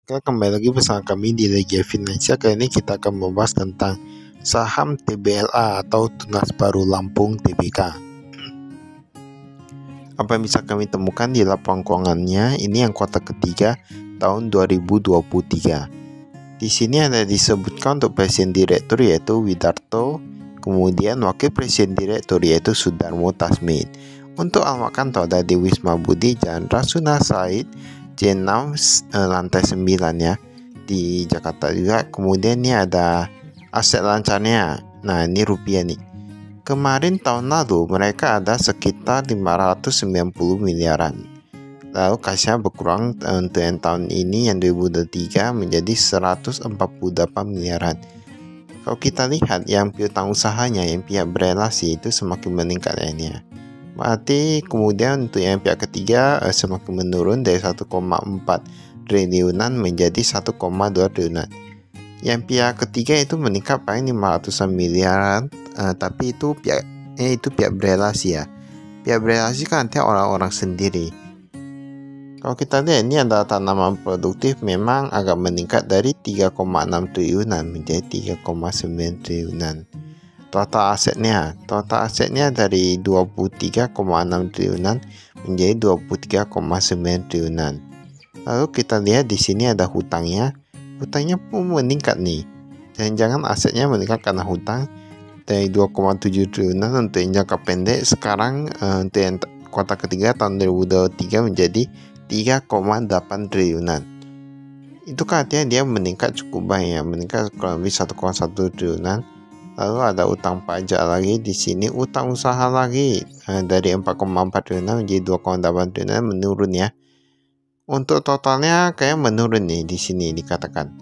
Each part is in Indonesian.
Oke, kembali lagi bersama kami di Legia Finansial. Kali ini kita akan membahas tentang saham TBLA atau Tunas Baru Lampung Tbk. Apa yang bisa kami temukan di laporan keuangannya? Ini yang kuartal ketiga tahun 2023. Di sini ada disebutkan untuk Presiden Direktur yaitu Widarto, kemudian Wakil Presiden Direktur yaitu Sudarmo Tasmin. Untuk alamat kantor ada di Wisma Budi, Jalan Rasuna Said, J6 lantai 9 ya, di Jakarta juga. Kemudian ini ada aset lancarnya. Nah, ini rupiah nih. Kemarin tahun lalu mereka ada sekitar 590 miliaran. Lalu kasnya berkurang untuk yang tahun ini yang 2023 menjadi 148 miliaran. Kalau kita lihat yang piutang usahanya, yang pihak berelasi itu semakin meningkat ini ya. Berarti kemudian untuk yang pihak ketiga semakin menurun dari 1,4 triliunan menjadi 1,2 triliunan. Yang pihak ketiga itu meningkat paling 500 miliaran, tapi itu pihak berelasi ya. Pihak berelasi kan nanti orang-orang sendiri. Kalau kita lihat ini ada tanaman produktif memang agak meningkat dari 3,6 triliunan menjadi 3,9 triliunan. Total asetnya dari 23,6 triliunan menjadi 23,9 triliunan. Lalu kita lihat di sini ada hutangnya pun meningkat nih. Jangan-jangan asetnya meningkat karena hutang dari 2,7 triliunan untuk yang jangka pendek, sekarang untuk yang kuartal ketiga tahun 2023 menjadi 3,8 triliunan. Itu kan artinya dia meningkat cukup banyak, meningkat kurang lebih 1,1 triliunan. Lalu ada utang pajak lagi di sini, utang usaha lagi dari 4,4 triliunan menjadi 2,8 triliunan, menurun ya. Untuk totalnya kayak menurun nih di sini dikatakan.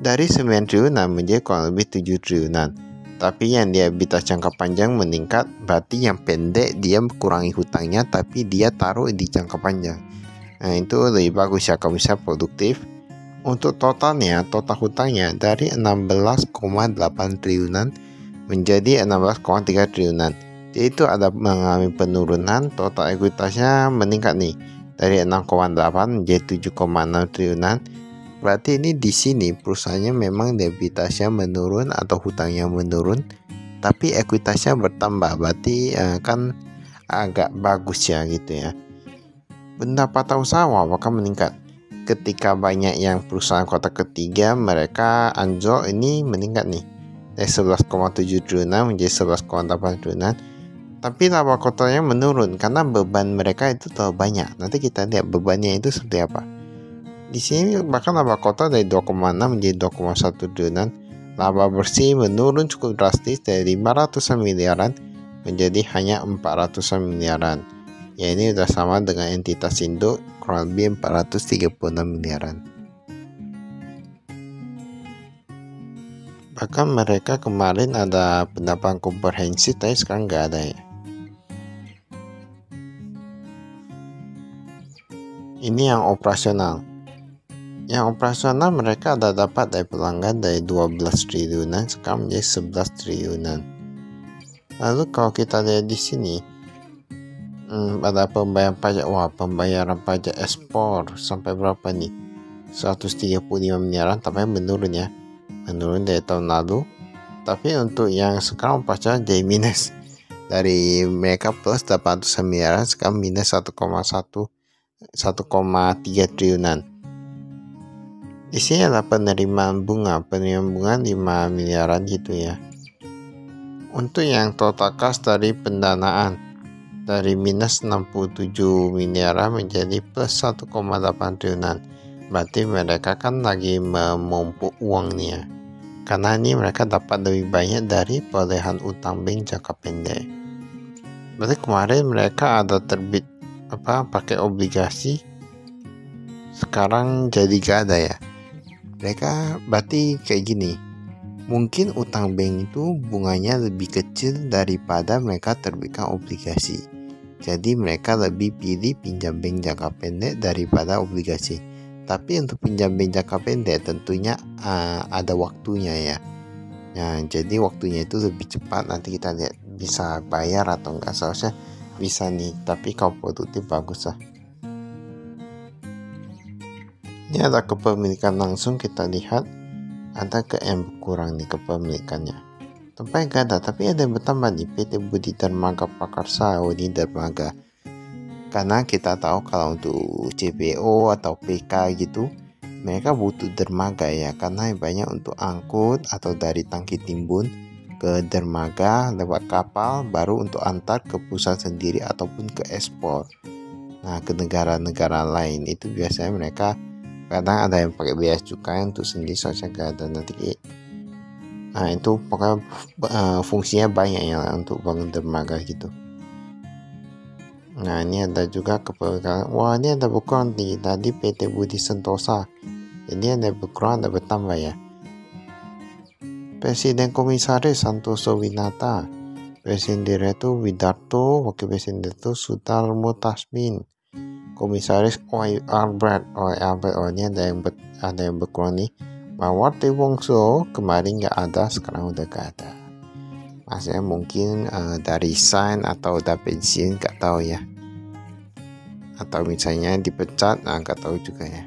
Dari 9 triliunan menjadi kurang lebih 7 triliunan. Tapi yang dia EBITDA jangka panjang meningkat, berarti yang pendek dia kurangi hutangnya tapi dia taruh di jangka panjang. Nah, itu lebih bagus ya kalau bisa produktif. Untuk total hutangnya dari 16,8 triliunan menjadi 16,3 triliunan. Jadi itu ada mengalami penurunan, total ekuitasnya meningkat nih dari 6,8 menjadi 7,6 triliunan. Berarti ini di sini perusahaannya memang debitasnya menurun atau hutangnya menurun, tapi ekuitasnya bertambah. Berarti kan agak bagus ya gitu ya. Pendapatan usaha apakah meningkat? Ketika banyak yang perusahaan kuartal ketiga mereka anjlok, ini meningkat nih dari 11,7 triliunan menjadi 11,8 triliunan. Tapi laba kotornya menurun karena beban mereka itu terlalu banyak. Nanti kita lihat bebannya itu seperti apa. Di sini bahkan laba kotor dari 2,6 menjadi 2,1 triliunan. Laba bersih menurun cukup drastis dari 500 miliaran menjadi hanya 400 miliaran. Ya, ini sudah sama dengan entitas induk kurang lebih 436 miliaran. Bahkan mereka kemarin ada pendapatan komprehensif, tapi sekarang nggak ada ya. Ini yang operasional. Yang operasional mereka ada dapat dari pelanggan dari 12 triliunan sekarang menjadi 11 triliunan. Lalu kalau kita lihat di sini ada pembayaran pajak. Pembayaran pajak ekspor sampai berapa nih? 135 miliaran, tapi menurun ya. Menurun dari tahun lalu. Tapi untuk yang sekarang pacaran jadi minus. Dari mereka plus 800 miliaran sekarang minus 1,3 triliunan. Di sini ada penerimaan bunga 5 miliaran gitu ya. Untuk yang total kas dari pendanaan dari minus 67 miliaran menjadi plus 1,8 triliunan. Berarti mereka kan lagi memumpuk uang nih ya. Karena ini mereka dapat lebih banyak dari perolehan utang bank jangka pendek. Berarti kemarin mereka ada terbit pakai obligasi, sekarang jadi gak ada ya. Mereka berarti kayak gini. Mungkin utang bank itu bunganya lebih kecil daripada mereka terbitkan obligasi. Jadi mereka lebih pilih pinjam bank jangka pendek daripada obligasi. Tapi untuk pinjam bank jangka pendek tentunya ada waktunya ya. Nah, jadi waktunya itu lebih cepat. Nanti kita lihat bisa bayar atau enggak, seharusnya bisa nih. Tapi kalau produktif bagus lah. Ini ada kepemilikan langsung, kita lihat ada yang berkurang nih kepemilikannya. Tampaknya gak ada, tapi ada yang bertambah nih, PT Budi Dermaga Pakarsa, Uni Dermaga. Karena kita tahu kalau untuk CPO atau PK gitu, mereka butuh dermaga ya, karena banyak untuk angkut atau dari tangki timbun ke dermaga lewat kapal, baru untuk antar ke pusat sendiri ataupun ke ekspor. Nah, ke negara-negara lain itu biasanya mereka kadang ada yang pakai bea cukai untuk sendiri, soalnya gak ada nanti. Nah, itu pokoknya fungsinya banyak ya untuk bangun dermaga gitu. Nah, ini ada juga kepemilikan. Wah, ini ada berkurang nih, tadi PT Budi Sentosa. Jadi ada berkurang, ada bertambah ya. Presiden Komisaris Santoso Winata, Presiden Direktur Widarto, Wakil Presiden Direktur Sutarmo Tasmin, Komisaris Albert. Ini ada yang berkurang nih. Mawarti Wongso kemarin nggak ada, sekarang udah gak ada. Maksudnya mungkin dari resign atau udah pensiun, nggak tahu ya. Atau misalnya dipecat, nah nggak tahu juga ya.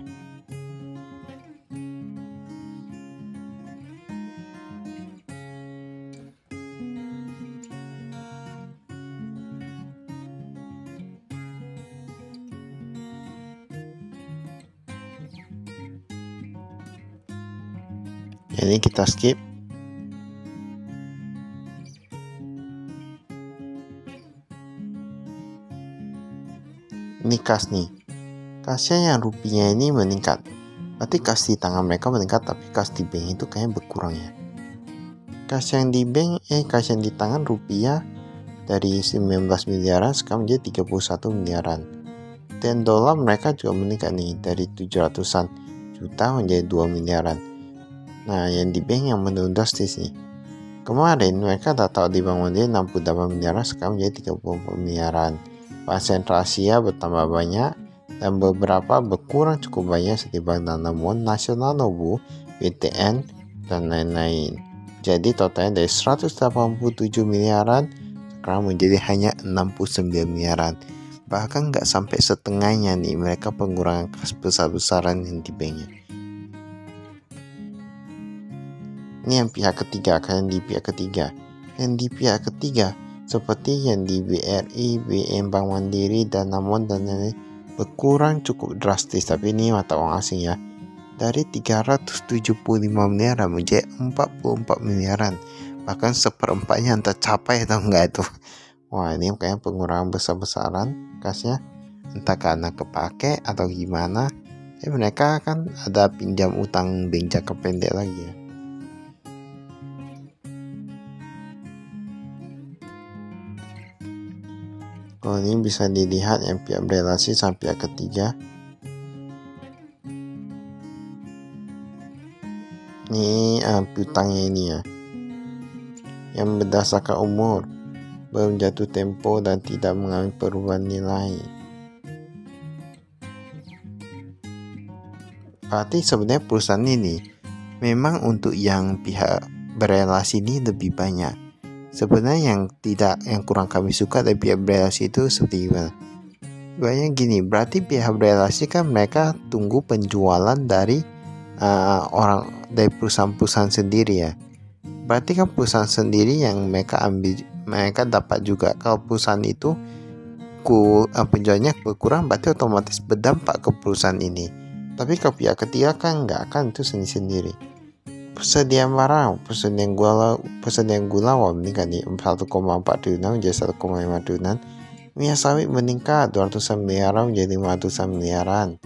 Jadi kita skip. Ini kas nih. Kasnya yang rupiah ini meningkat. Berarti kas di tangan mereka meningkat, tapi kas di bank itu kayaknya berkurang ya. Kas yang di bank, kas yang di tangan rupiah dari 19 miliaran sekarang menjadi 31 miliaran. Dan dolar mereka juga meningkat nih, dari 700-an juta menjadi 2 miliaran. Nah, yang di bank yang menurun drastis nih. Kemarin mereka data di Bank Mandiri 68 miliaran, sekarang menjadi 34 miliaran. Bank Sentral Asia bertambah banyak dan beberapa berkurang cukup banyak seperti Bank Danamon, Nasional Nobu, BTN, dan lain-lain. Jadi totalnya dari 187 miliaran sekarang menjadi hanya 69 miliaran. Bahkan nggak sampai setengahnya nih mereka pengurangan kas besar-besaran yang di banknya. Ini yang pihak ketiga, yang di pihak ketiga. Yang di pihak ketiga seperti yang di BRI, BM, Bank Mandiri, Danamon, dan lain-lain berkurang cukup drastis. Tapi ini mata uang asing ya, dari 375 miliaran menjadi 44 miliaran. Bahkan seperempatnya yang tercapai atau enggak itu. Wah, ini kayaknya pengurangan besar-besaran kasnya, entah karena kepake atau gimana. Mereka kan ada pinjam utang bank jangka pendek lagi ya. Kalau ini bisa dilihat yang pihak berelasi sampai pihak ketiga. Ini piutangnya ini ya, yang berdasarkan umur, belum jatuh tempo dan tidak mengalami perubahan nilai. Berarti sebenarnya perusahaan ini memang untuk yang pihak berelasi ini lebih banyak. Sebenarnya yang kurang kami suka dari pihak berelasi itu seperti gimana? Banyak gini, berarti pihak berelasi kan mereka tunggu penjualan dari dari perusahaan-perusahaan sendiri ya. Berarti kan perusahaan sendiri yang mereka ambil, mereka dapat juga. Kalau perusahaan itu penjualnya berkurang, berarti otomatis berdampak ke perusahaan ini. Tapi kalau pihak ketiga kan nggak akan, itu sendiri-sendiri. Persediaan barang, persediaan gula meningkat nih 1,4 triliunan menjadi 1,5 triliunan. Minyak sawit meningkat 200 miliaran menjadi 500 miliaran.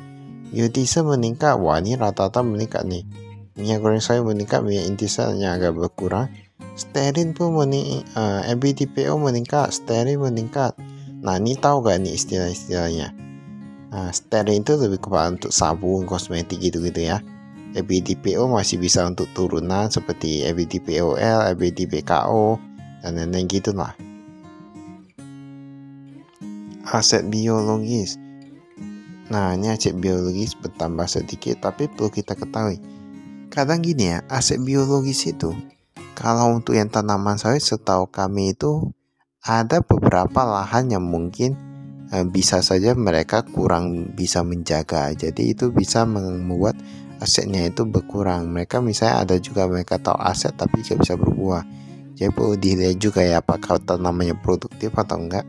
Biodiesel meningkat, wah ini rata-rata meningkat nih. Minyak goreng sawit meningkat, minyak intisalnya agak berkurang. Stearin pun meningkat, EBITDA meningkat, stearin meningkat. Nah, ini tahu gak nih istilah-istilahnya? Nah, stearin itu lebih kepada untuk sabun, kosmetik gitu-gitu ya. EBITDA masih bisa untuk turunan seperti EBITDA-POL, EBITDA-PKO, dan lain-lain gitu lah. Aset biologis. Nah, ini aset biologis bertambah sedikit, tapi perlu kita ketahui. Kadang gini ya, aset biologis itu, kalau untuk yang tanaman sawit, setahu kami itu ada beberapa lahan yang mungkin bisa saja mereka kurang bisa menjaga, jadi itu bisa membuat asetnya itu berkurang. Mereka misalnya ada juga mereka tahu aset tapi tidak bisa berbuah, jadi perlu dilihat juga ya apakah tanamannya produktif atau enggak.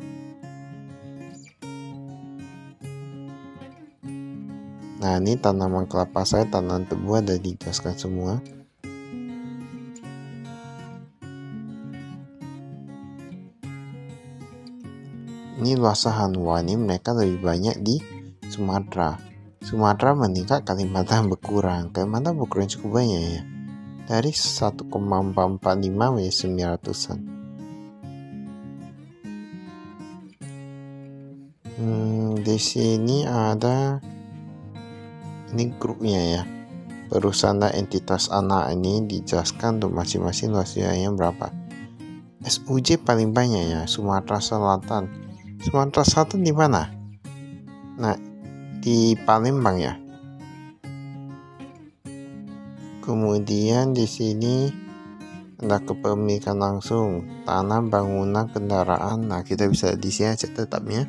Nah, ini tanaman kelapa sawit, tanaman tebu ada dijelaskan semua. Ini luasan Wah, ini mereka lebih banyak di Sumatera. Sumatera meningkat, Kalimantan berkurang. Kalimantan berkurang cukup banyak ya. Dari 1,445 menjadi 900-an. Di sini ada ini grupnya ya. Perusahaan dan entitas anak ini dijelaskan untuk masing-masing luas wilayahnya berapa. SUJ paling banyak ya, Sumatera Selatan. Sumatera Selatan di mana? Nah, di Palembang ya. Kemudian di sini ada kepemilikan langsung, tanah, bangunan, kendaraan. Nah, kita bisa di sini aja tetapnya.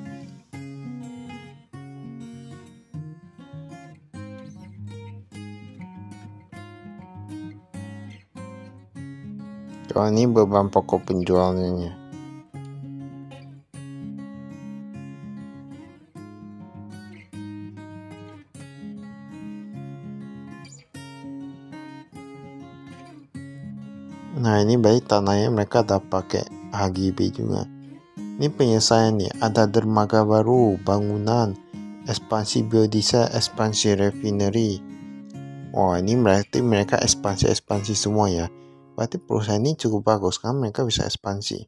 Kalau ini beban pokok penjualnya. Nah, ini baik tanahnya mereka ada pakai HGB juga. Ini penyelesaian nih, ada dermaga baru, bangunan, ekspansi biodiesel, ekspansi refinery. Wah, ini berarti mereka ekspansi semua ya. Berarti perusahaan ini cukup bagus kan, mereka bisa ekspansi.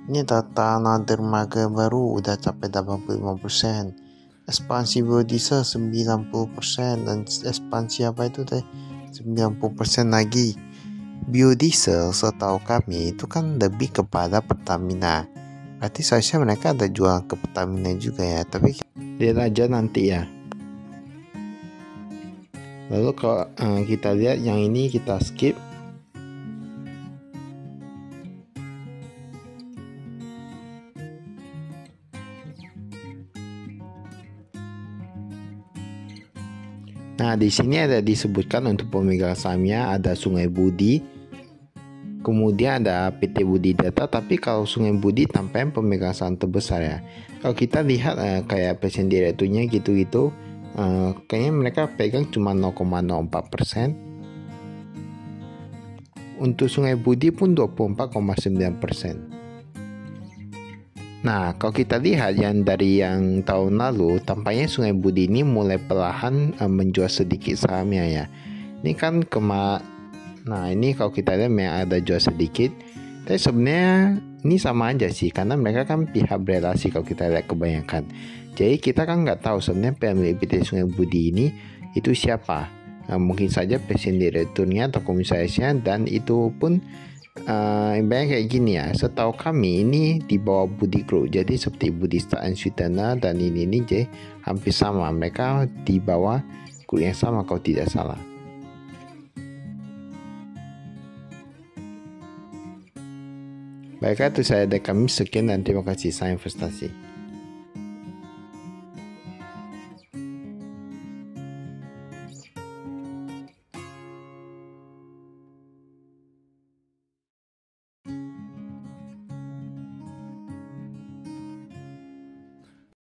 Ini tanah dermaga baru udah capai 85%. Ekspansi biodiesel 90% dan ekspansi apa itu teh 90% lagi. Biodiesel setahu kami itu kan lebih kepada Pertamina. Berarti seharusnya mereka ada jual ke Pertamina juga ya. Tapi lihat aja nanti ya. Lalu kalau kita lihat yang ini kita skip. Nah, di sini ada disebutkan untuk pemegang sahamnya ada Sungai Budi, kemudian ada PT Budi Data, tapi kalau Sungai Budi tampaknya pemegang saham terbesar ya. Kalau kita lihat kayak presiden direkturnya gitu-gitu, kayaknya mereka pegang cuma 0,04%. Untuk Sungai Budi pun 24,9%. Nah, kalau kita lihat yang dari yang tahun lalu, tampaknya Sungai Budi ini mulai perlahan menjual sedikit sahamnya ya. Ini kan nah ini kalau kita lihat memang ada jual sedikit. Tapi sebenarnya ini sama aja sih, karena mereka kan pihak berelasi kalau kita lihat kebanyakan. Jadi kita kan nggak tahu sebenarnya pemilik PT Sungai Budi ini itu siapa. Mungkin saja presiden direkturnya atau komisarisnya, dan itu pun banyak kayak gini ya. Setahu kami ini di bawah Budi Group, jadi seperti Budi Start and Sweetener dan ini jadi hampir sama, mereka di bawah grup yang sama kalau tidak salah. Baiklah, itu saya dari kami, sekian dan terima kasih. Saya investasi.